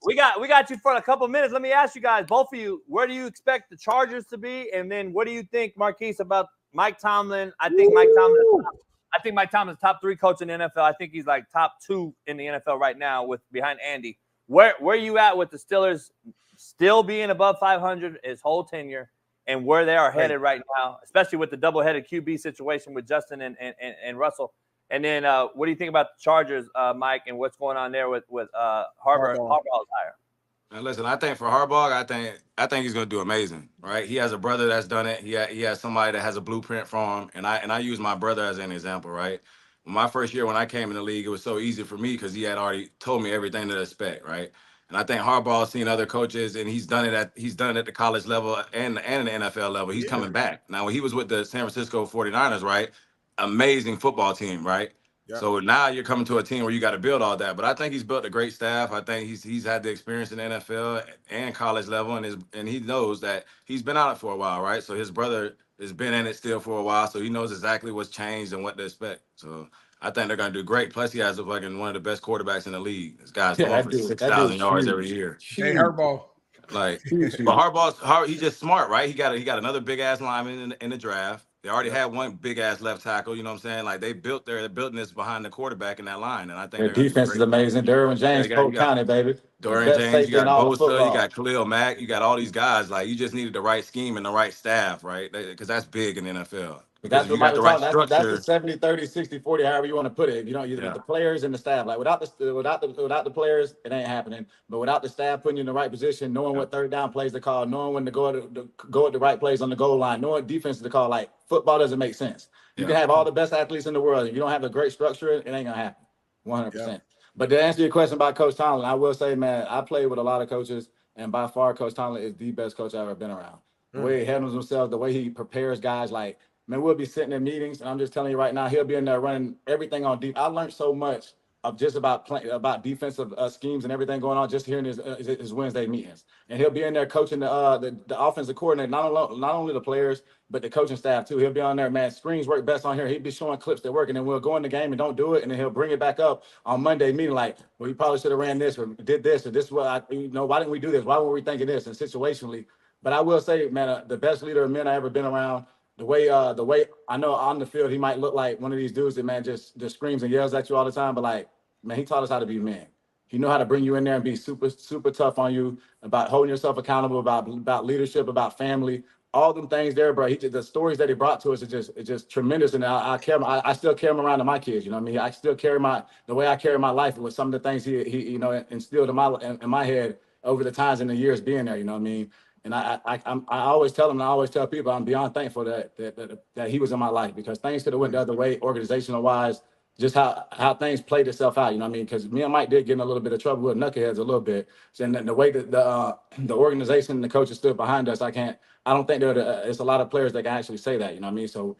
S1: We got you for a couple minutes. Let me ask you guys, both of you, where do you expect the Chargers to be, and then what do you think, Maurkice, about Mike Tomlin? I think Mike Tomlin's top 3 coach in the NFL. I think he's like top 2 in the NFL right now, behind Andy. Where you at with the Steelers still being above 500 his whole tenure? and where they are headed right now, especially with the double-headed QB situation with Justin and Russell. And then what do you think about the Chargers, Mike, and what's going on there with Harbaugh's hire?
S4: Now listen, I think for Harbaugh, I think he's going to do amazing, right? He has a brother that's done it. He has somebody that has a blueprint for him, and I use my brother as an example, right? My first year when I came in the league, it was so easy for me because he had already told me everything to expect, right? And I think Harbaugh's seen other coaches, and he's done it at the college level and the NFL level. He's coming back. Now, when he was with the San Francisco 49ers, right? Amazing football team, right? Yep. So now you're coming to a team where you got to build all that. But I think he's built a great staff. I think he's had the experience in the NFL and college level, and he knows that he's been out it for a while, right? So his brother has been in it still for a while, so he knows exactly what's changed and what to expect. So I think they're going to do great. Plus, he has one of the best quarterbacks in the league. This guy's throwing for 6,000 yards every year.
S3: Hey, Harbaugh.
S4: Like, but he's just smart, right? He got another big ass lineman in the draft. They already had one big ass left tackle. You know what I'm saying? Like they're building this behind the quarterback in that line, and I think
S2: their defense is amazing. Derwin James, Polk County, baby.
S4: Derwin James, you got Bosa, you got Khalil Mack, you got all these guys. Like you just needed the right scheme and the right staff, right? Because that's big in the NFL.
S2: That's what the right structure. That's the 70, 30, 60, 40, however you want to put it. You know, the players and the staff. Like without the players, it ain't happening. But without the staff putting you in the right position, knowing what third down plays to call, knowing when to go at the right plays on the goal line, knowing defense to call, like football doesn't make sense. You can have all the best athletes in the world, and you don't have a great structure, it ain't gonna happen. 100%. But to answer your question about Coach Tomlin, I will say, man, I played with a lot of coaches, and by far, Coach Tomlin is the best coach I've ever been around. The way he handles himself, the way he prepares guys, like. Man, we'll be sitting in meetings, and I'm just telling you right now, he'll be in there running everything on deep. I learned so much of just about defensive schemes and everything going on just hearing his Wednesday meetings. And he'll be in there coaching the offensive coordinator, not only the players, but the coaching staff too. He'll be on there, man, screens work best on here. He'll be showing clips that work, and then we'll go in the game and don't do it, and then he'll bring it back up on Monday meeting like, well, you probably should have ran this or did this or this. Why didn't we do this? Why were we thinking this? And situationally. But I will say, man, the best leader of men I ever been around. The way I know on the field, he might look like one of these dudes that, man, just screams and yells at you all the time. But, like, man, he taught us how to be men. He know how to bring you in there and be super, super tough on you, about holding yourself accountable, about leadership, about family, all them things there, bro. The stories that he brought to us is just tremendous. And I still carry him around to my kids. You know what I mean? I still carry the way I carry my life with some of the things he instilled in my head over the times and the years being there. You know what I mean? And I always tell him, and I always tell people, I'm beyond thankful that he was in my life, because things could have went the other way, organizational wise, just how things played itself out. You know what I mean? Because me and Mike did get in a little bit of trouble with knuckleheads a little bit. So, and the way that the organization and the coaches stood behind us, I don't think it's a lot of players that can actually say that. You know what I mean? So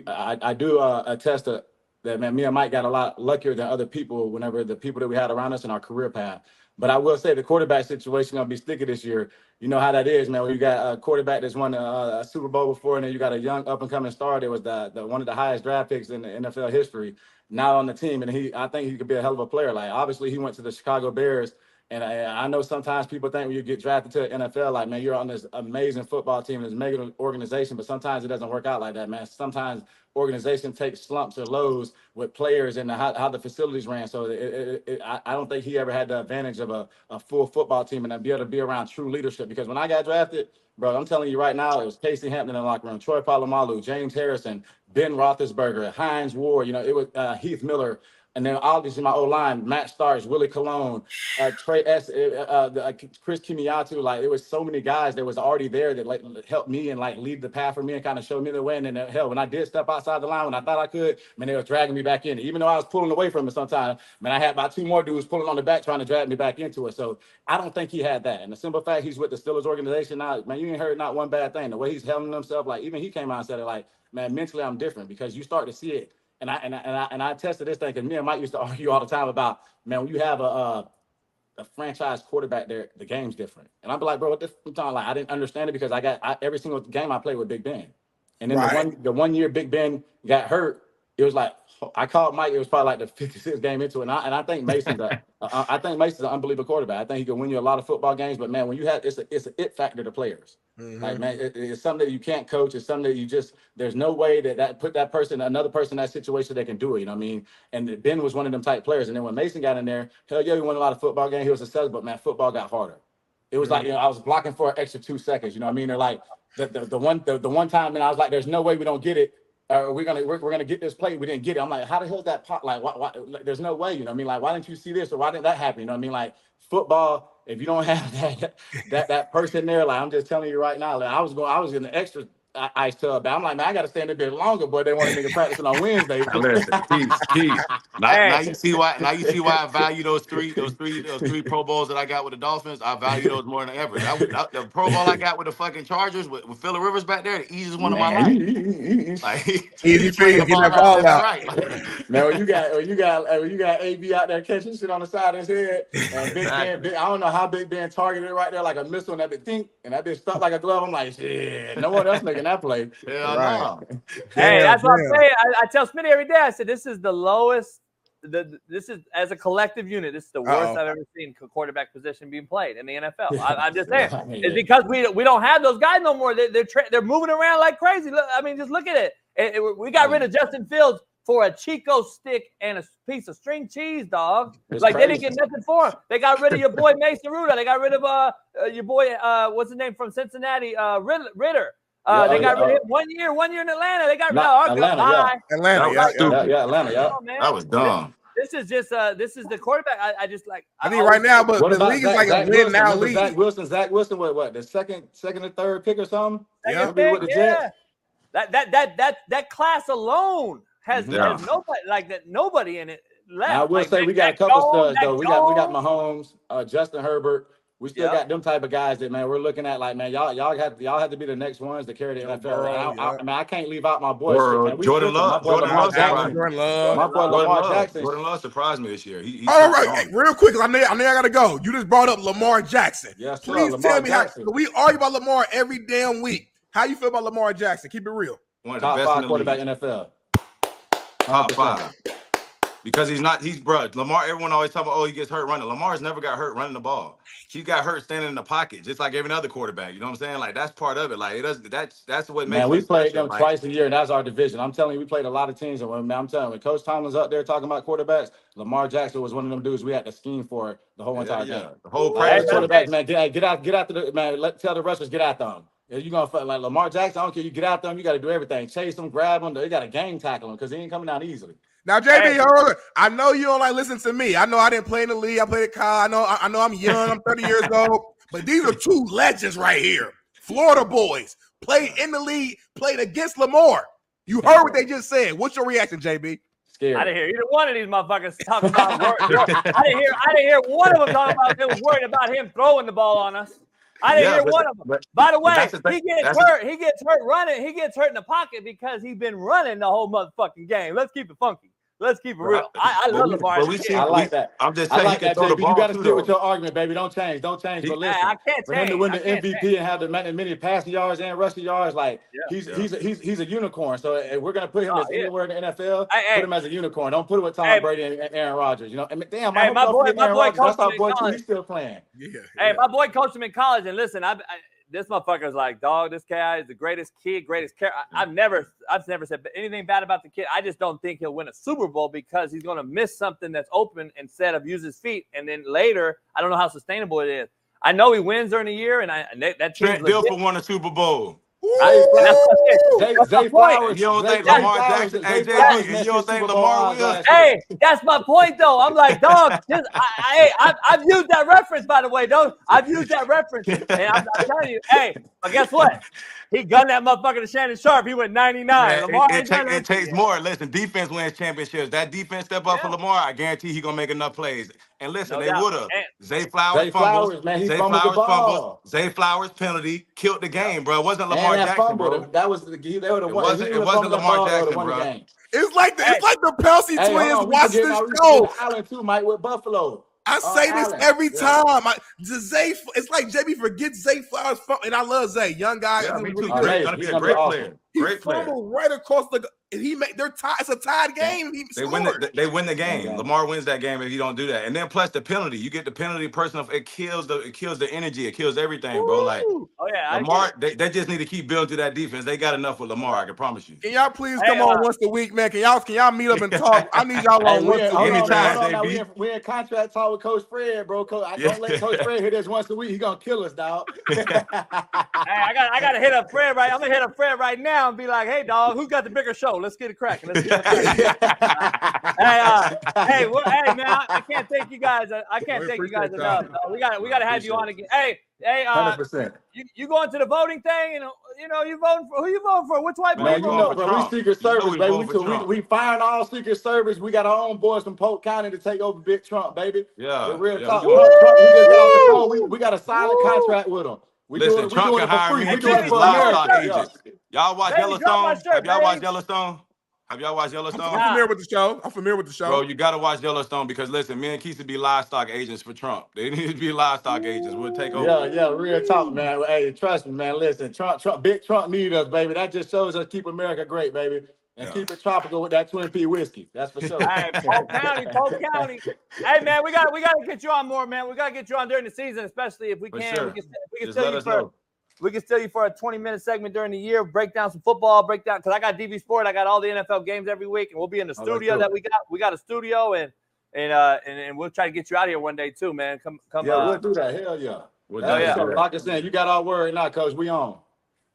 S2: I do attest to that, man. Me and Mike got a lot luckier than other people whenever the people that we had around us in our career path. But I will say the quarterback situation gonna be sticky this year. You know how that is, man. When you got a quarterback that's won a Super Bowl before, and then you got a young up and coming star that was the one of the highest draft picks in the NFL history, now on the team, and I think he could be a hell of a player. Like obviously he went to the Chicago Bears, and I know sometimes people think when you get drafted to the NFL, like, man, you're on this amazing football team, this mega organization, but sometimes it doesn't work out like that, man. Sometimes organization takes slumps or lows with players and how the facilities ran. So I don't think he ever had the advantage of a full football team and to be able to be around true leadership. Because when I got drafted, bro, I'm telling you right now, it was Casey Hampton in the locker room, Troy Polamalu, James Harrison, Ben Roethlisberger, Hines Ward, it was Heath Miller. And then obviously my O-line, Matt Starks, Willie Colon, Trey S, Chris Kimiatu, like it was so many guys that was already there that like helped me and like lead the path for me and kind of showed me the way. And then hell, when I did step outside the line, when I thought I could, man, they were dragging me back in. Even though I was pulling away from it sometimes, man, I had about two more dudes pulling on the back trying to drag me back into it. So I don't think he had that. And the simple fact he's with the Steelers organization now, man, you ain't heard not one bad thing. The way he's handling himself, like even he came out and said it, like, man, mentally I'm different, because you start to see it. And I tested this thing, because me and Mike used to argue all the time about, man, when you have a franchise quarterback there, the game's different. And I'd be like, bro, what this? I'm talking like I didn't understand it, because every single game I played with Big Ben, and then the one year Big Ben got hurt, it was like I called Mike. It was probably like the 56th game into it, and I think Mason's an unbelievable quarterback. I think he can win you a lot of football games, but man, when you have it's an it factor to players. Mm-hmm. Like, man, it's something that you can't coach. It's something that you just, there's no way that put another person in that situation that can do it. You know what I mean? And Ben was one of them type players. And then when Mason got in there, hell yeah, he won a lot of football games. He was successful, but man, football got harder. it was like, I was blocking for an extra 2 seconds. You know what I mean? They're like the one time, and I was like, there's no way we don't get it. We're gonna get this play. We didn't get it. I'm like, how the hell is that pot? Like, why, like, there's no way. You know what I mean? Like, why didn't you see this, or why didn't that happen? You know what I mean? Like football, if you don't have that person there, like I'm just telling you right now, like I was in the extra ice tub. I'm like, man, I got to stay in a bit longer, but they want to nigga practicing on Wednesday.
S4: Listen, Keith. Now you see why I value those three Pro Bowls that I got with the Dolphins. I value those more than ever. The Pro Bowl I got with the fucking Chargers with Phillip Rivers back there, the easiest one of my life. Like
S3: easy for you, get that ball out.
S4: Right.
S2: Man, when you got AB out there catching shit on the side of his head, and Big Ben, I don't know how Big Ben targeted right there like a missile, and that bitch think, and that bitch stuck like a glove. I'm like, shit, no one else making that play.
S4: Yeah,
S2: right.
S1: Hey, that's what I'm saying. I tell Smitty every day. I said this is the lowest. This is as a collective unit. This is the worst I've ever seen quarterback position being played in the NFL. I'm just saying it's because we don't have those guys no more. They're moving around like crazy. Look, I mean, just look at it. We got rid of Justin Fields for a Chico stick and a piece of string cheese, dog.
S2: It's
S1: like
S2: crazy.
S1: They didn't get nothing for him. They got rid of your boy Mason Rudolph. They got rid of your boy what's his name from Cincinnati, Ritter. They got rid of him 1 year in Atlanta. They got rid of our guy.
S3: Atlanta,
S2: yeah.
S4: That was dumb.
S1: This is just this is the quarterback. I just like.
S3: I think right now, but the league is like a win now league.
S2: Zach Wilson, what the second or third pick or something?
S1: That class alone has nobody like that. Nobody in it left.
S2: I will say we got a couple studs though. We got Mahomes, Justin Herbert. We still got them type of guys that, man, we're looking at like, man, y'all have to be the next ones to carry the NFL. I can't leave out my boy.
S4: Jordan Love.
S3: Lamar Jackson.
S2: My boy Lamar Jackson.
S4: Jordan Love surprised me this year.
S3: All right, real quick, I know I gotta go. You just brought up Lamar Jackson.
S2: Yes,
S3: please tell me how we argue about Lamar every damn week. How you feel about Lamar Jackson? Keep it real.
S4: One of the
S2: top
S4: best
S2: 5 quarterback in NFL.
S4: Top 5. Because Lamar, everyone always talk about, he gets hurt running. Lamar's never got hurt running the ball. He got hurt standing in the pocket, just like every other quarterback. You know what I'm saying? Like, that's part of it. Like, it does. That's what makes.
S2: Man, we played them twice a year, and that's our division. I'm telling you, we played a lot of teams, and I'm telling you, when Coach Tomlin's up there talking about quarterbacks, Lamar Jackson was one of them dudes we had to scheme for the whole entire game.
S4: The whole practice.
S2: Quarterbacks, man, get out to the man. Tell the rushers get out them. If you're gonna like Lamar Jackson, I don't care. You get out them, you got to do everything. Chase them, grab them. They got to game tackle them because he ain't coming down easily.
S3: Now, JB, I know you don't like listen to me. I know I didn't play in the league. I played at college. I know I'm young. I'm 30 years old. But these are two legends right here. Florida boys played in the league, played against Lamar. You heard what they just said. What's your reaction, JB?
S2: Scared.
S1: I didn't hear either one of these motherfuckers talking about I didn't hear one of them talking about they was worried about him throwing the ball on us. I didn't hear one of them. By the way, he gets hurt. He gets hurt running. He gets hurt in the pocket because he's been running the whole motherfucking game. Let's keep it funky. Let's keep it real. I love Lamar.
S2: I like that.
S4: I'm just saying,
S2: you got to stick with your argument, baby. Don't change. But listen,
S1: I can't
S2: for him to win the MVP and have the many passing yards and rushing yards, like he's a unicorn. So if we're gonna put him as anywhere in the NFL, put him as a unicorn. Don't put him with Tom Brady and Aaron Rodgers. You know, and damn, my boy coached him in college. He's still playing.
S1: Hey, my boy coached him in college, and listen, this motherfucker's like, dog, this guy is the greatest kid, greatest character. I've never said anything bad about the kid. I just don't think he'll win a Super Bowl because he's going to miss something that's open instead of use his feet. And then later, I don't know how sustainable it is. I know he wins during the year, and that team's
S4: Trent Dilfer won a Super Bowl.
S2: Zay Flowers.
S4: You don't think Lamar Jackson? Hey, JB, you don't think Lamar will?
S1: Hey, that's my point, though. I'm like, dog. I've used that reference, by the way. I've used that reference, and I'm telling you, hey. But guess what? He gunned that motherfucker to Shannon Sharp. He went 99.
S4: Man, it takes more. Listen, defense wins championships. That defense step up for Lamar, I guarantee he's going to make enough plays. And listen, they would have. Zay Flowers fumbles. Zay Flowers fumbles. Zay Flowers penalty killed the game, bro. It wasn't Lamar Jackson, bro.
S2: That was the game. It
S4: wasn't Lamar Jackson, bro.
S3: It's like the Pouncey twins watch this show.
S2: Allen too, Mike, with Buffalo.
S3: I say this every time. It's like JB forgets Zay Flowers, and I love Zay, young guy.
S4: Yeah, me too. He's a great player.
S3: He fumbled right across the. He made their tie. It's a tied game.
S4: They win the game.
S2: Yeah.
S4: Lamar wins that game if you don't do that. And then plus the penalty, you get the penalty. It kills the energy. It kills everything, bro. Like, Lamar, they just need to keep building to that defense. They got enough with Lamar. I can promise you.
S3: Can y'all please come on once a week, man? Can y'all meet up and talk? I need y'all on once a week.
S4: Anytime.
S2: We're in contract talk with Coach Fred, bro. Don't let Coach Fred hear this once a week. He's gonna kill us, dog.
S1: Hey, I gotta hit up Fred right. I'm gonna hit up Fred right now and be like, "Hey, dog, who's got the bigger show? Let's get it cracking." Hey, man, I can't thank you guys. I can't thank you guys enough. We gotta have you on again. Hey,
S2: 100%.
S1: You going to the voting thing? And you voting for who? You voting for? Which white
S2: man?
S1: people?
S2: Bro, we Secret Service, baby. We firing all Secret Service. We got our own boys from Polk County to take over Big Trump, baby.
S4: Yeah,
S2: the real talk. Trump, we just got on the phone. We got a silent contract with him.
S4: Listen, Trump can hire me and keep his livestock agents. Y'all watch Yellowstone? Have y'all watched Yellowstone? I'm
S3: familiar with the show.
S4: Bro, you got to watch Yellowstone because, listen, me and Keith be livestock agents for Trump. They need to be livestock agents. We'll take over.
S2: Yeah, real talk, man. Hey, trust me, man. Listen, Big Trump need us, baby. That just shows us keep America great, baby. And keep it tropical with that Twin P whiskey. That's for sure.
S1: Hey, Polk County. Hey, man, we got to get you on more, man. We got to get you on during the season, especially if we can.
S4: Sure.
S1: We can steal you for a 20-minute segment during the year, break down some football, because I got DV Sport. I got all the NFL games every week, and we'll be in the studio that we got. We got a studio, and we'll try to get you out here one day too, man. Come.
S2: Yeah, we'll do that. Hell yeah. Like I said, you got our word now, Coach. We on.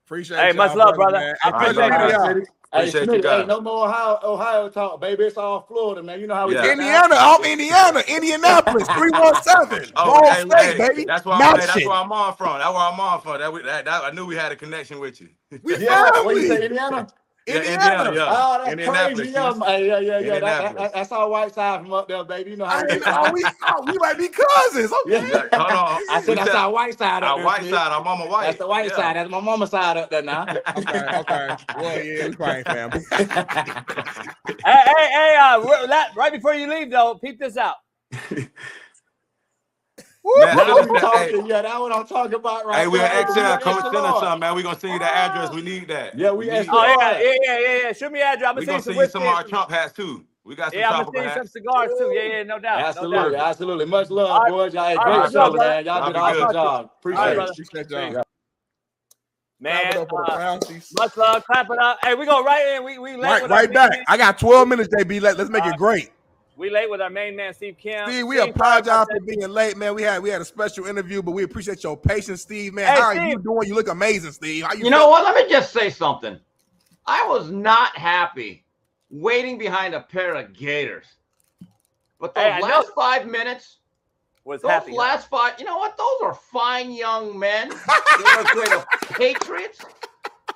S3: Appreciate it.
S1: Hey, much love, brother.
S3: I appreciate y'all.
S2: Hey, Smitty, hey, no more Ohio talk, baby. It's all Florida, man. You know how we
S3: Indiana, Indianapolis, 317.
S4: State, baby. That's where I'm on from. I knew we had a connection with you.
S2: What you say, Indiana?
S3: Indiana.
S2: Oh, that's crazy. Yeah. That's our white side from up there, baby. You know how
S3: we might be cousins. Okay.
S4: Yeah, hold on.
S2: I said that's our white side up there.
S4: Our white side, our mama white.
S2: That's the white side. That's my mama's side up there now.
S3: Okay. Well, yeah, we probably ain't family.
S1: Hey, right before you leave, though, peep this out.
S2: Man, that what I'm talking about right now.
S4: Hey, we're XL, Coach, send us something, man. We're going to send you the address. We need that.
S2: Yeah, we XL.
S1: Yeah. Shoot me address.
S4: We're going to send you some of our Trump hats, too. We got some
S1: I'm going to send you some cigars, too. Yeah, no doubt.
S2: Absolutely. Much love, boys. Y'all great show, man. Y'all did an awesome job. Appreciate y'all.
S1: Man, much love. Clap it up. Hey, we go right in. We
S3: right back. I got 12 minutes, JB. Let's make it great.
S1: We late with our main man, Steve Kim.
S3: Steve, we apologize for being late, man. We had a special interview, but we appreciate your patience, Steve, man. How are you doing? You look amazing, Steve.
S5: You know what? Let me just say something. I was not happy waiting behind a pair of Gators. But those last 5 minutes, last 5, you know what? Those are fine young men. They're great Patriots.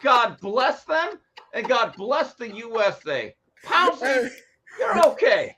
S5: God bless them, and God bless the USA. Pouncey, you're okay.